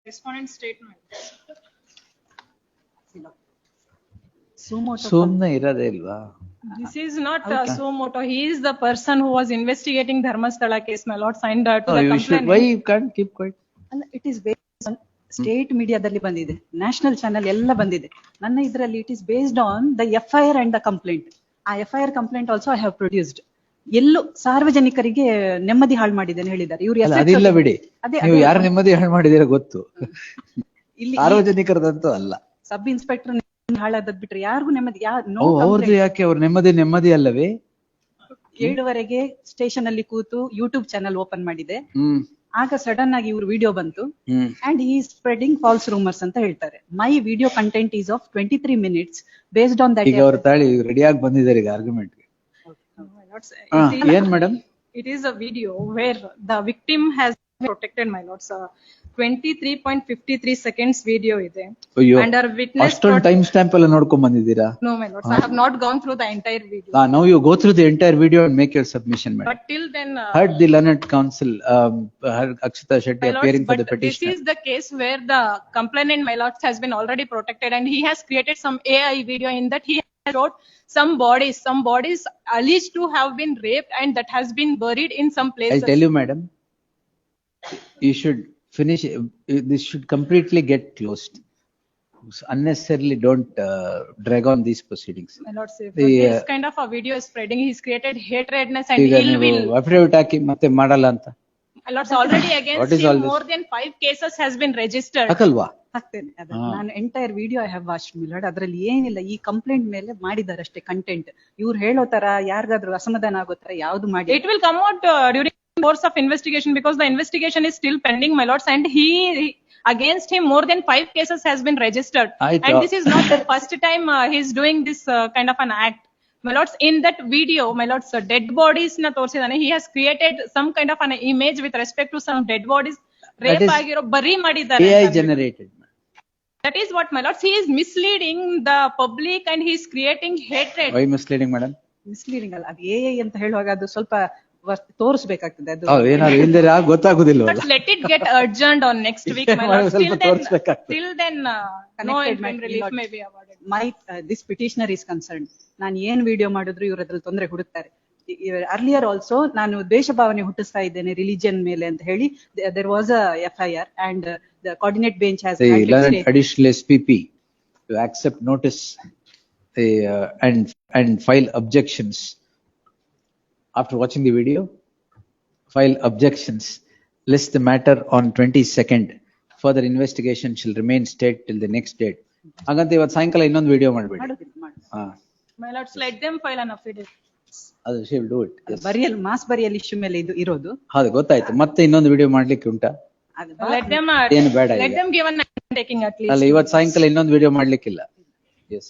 Respondent statement. ಸುಮ್ನೆ ಇರೋದೇ ಇಲ್ವಾ? This is not Sumoto. He is the person who was investigating Dharmasthala case, my lord, signed to the complaint. Why you can't keep quiet? It is based on state media dalli bandide, national channel ella bandide. Nanna idralli it is based on the FIR and the complaint. FIR complaint also I have produced. ಎಲ್ಲೂ ಸಾರ್ವಜನಿಕರಿಗೆ ನೆಮ್ಮದಿ ಹಾಳು ಮಾಡಿದ್ದೇನೆ ಹೇಳಿದ್ದಾರೆ ಇವರು. ಅದಿಲ್ಲ ಬಿಡಿ, ನೀವು ಯಾರು ನೆಮ್ಮದಿ ಹಾಳು ಮಾಡಿದಿರ ಗೊತ್ತು, ಸಾರ್ವಜನಿಕರದಂತೂ ಅಲ್ಲ. ಸಬ್ ಇನ್ಸ್ಪೆಕ್ಟರ್ ಹಾಳಾದದ್ ಬಿಟ್ರೆ ಯಾರಿಗೂ ನೆಮ್ಮದಿ. ಅವ್ರದ್ದು ಯಾಕೆ? ಅವ್ರ ನೆಮ್ಮದಿ ಅಲ್ಲವೇ? 7:30 ಸ್ಟೇಷನ್ ಅಲ್ಲಿ ಕೂತು ಯೂಟ್ಯೂಬ್ ಚಾನಲ್ ಓಪನ್ ಮಾಡಿದೆ. ಆಗ ಸಡನ್ ಆಗಿ ಇವ್ರ ವಿಡಿಯೋ ಬಂತು and he is spreading false rumors ಅಂತ ಹೇಳ್ತಾರೆ. My video content is of 23 minutes based on that. ಈಗ ಅವ್ರ ತಾಳಿ ರೆಡಿ ಆಗಿ ಬಂದಿದ್ದಾರೆ ಈಗ ಆರ್ಗ್ಯುಮೆಂಟ್ ಗೆ. ಏನ್ madam? It is a video where the victim has been protected, my lords. 23.53 seconds video ಇದೆ. And our witness ಅಷ್ಟೊಂದು ಟೈಮ್ ಸ್ಟಾಂಪ್ ಎಲ್ಲ ನೋಡ್ಕೊಂಡ್ ಬಂದಿದ್ದೀರಾ? No, my lords, I have not gone through the entire video. Now you go through the entire video and make your submission, madam. But till then, heard the learned counsel Akshita Shetty appearing for the petition. This is the case where the complainant, my lords, has been already protected and he has created some AI video in that he wrote some bodies alleged to have been raped and that has been buried in some places. I tell you, madam, you should finish. This should completely get closed. Unnecessarily don't drag on these proceedings. My lord, this kind of a video is spreading. He's created hatredness and ill will. Affidavit haki matte madala anta. My lords, already against him more than 5 cases has been registered. Akalwa? ಹಾಕ್ತೇನೆ. ನಾನು entire video I have watched milord. ಅದ್ರಲ್ಲಿ ಏನಿಲ್ಲ, ಈ complaint ಮೇಲೆ ಮಾಡಿದ್ದಾರೆ ಅಷ್ಟೇ content. ಇವ್ರು ಹೇಳೋ ತರ ಯಾರಿಗಾದ್ರೂ ಅಸಮಾಧಾನ ಆಗೋ ತರ ಯಾವ್ದು ಮಾಡಿ. It will come out during the course of investigation because the investigation is still pending, my lords, and against him more than 5 cases has been registered. And this is not the first time he is doing this kind of an act. My lords, in that video, my lords, dead bodies na torsidane. He has created some kind of an image with respect to some dead bodies. Rape agiro bari madidare. AI generated. That is what, my lords, he is misleading the public and he is creating hatred. Why misleading, madam? Misleading ಅಲ್ಲ, ಅದು AI ಅಂತ ಹೇಳುವಾಗ ಅದು ಸ್ವಲ್ಪ ತೋರಿಸಬೇಕಾಗ್ತದೆ. ಅದು ಏನಾದ್ರು ಇಲ್ದಿರ ಗೊತ್ತಾಗುದಿಲ್ಲ. But let it get urgent on next week, my lords. Till then no relief may be awarded. This petitioner is concerned. ನಾನು ಏನ್ ವಿಡಿಯೋ ಮಾಡಿದ್ರು ಇವರು ಅದ್ರಲ್ಲಿ ತೊಂದರೆ ಹುಡುಕ್ತಾರೆ. ಅರ್ಲಿಯರ್ ಆಲ್ಸೋ ನಾನು ದ್ವೇಷ ಭಾವನೆ ಹುಟ್ಟಿಸ್ತಾ ಇದ್ದೇನೆ ರಿಲಿಜಿಯನ್ ಮೇಲೆ ಅಂತ ಹೇಳಿ there was a FIR and the coordinate bench has additional SPP to accept notice and file objections. After watching the video, file objections. List the matter on 22nd. Further investigation shall remain state till the next date. ಹಾಗಂತ ಇವತ್ತು ಸಾಯಂಕಾಲ ಇನ್ನೊಂದು video ಮಾಡಬೇಡಿ. My lords, let them file an affidavit. ಅದು she will do it. Burial mass burial issue ಮೇಲೆ ಇದು ಇರೋದು. ಹೌದು, ಗೊತ್ತಾಯ್ತು. ಮತ್ತೆ ಇನ್ನೊಂದು ವಿಡಿಯೋ ಮಾಡ್ಲಿಕ್ಕೆ ಉಂಟಾ? Let them ಏನು ಬೇಡ. let them give an undertaking at least. ಅಲ್ಲ, ಇವತ್ತು ಸಾಯಂಕಾಲ ಇನ್ನೊಂದು ವಿಡಿಯೋ ಮಾಡ್ಲಿಕ್ಕಿಲ್ಲ. Yes.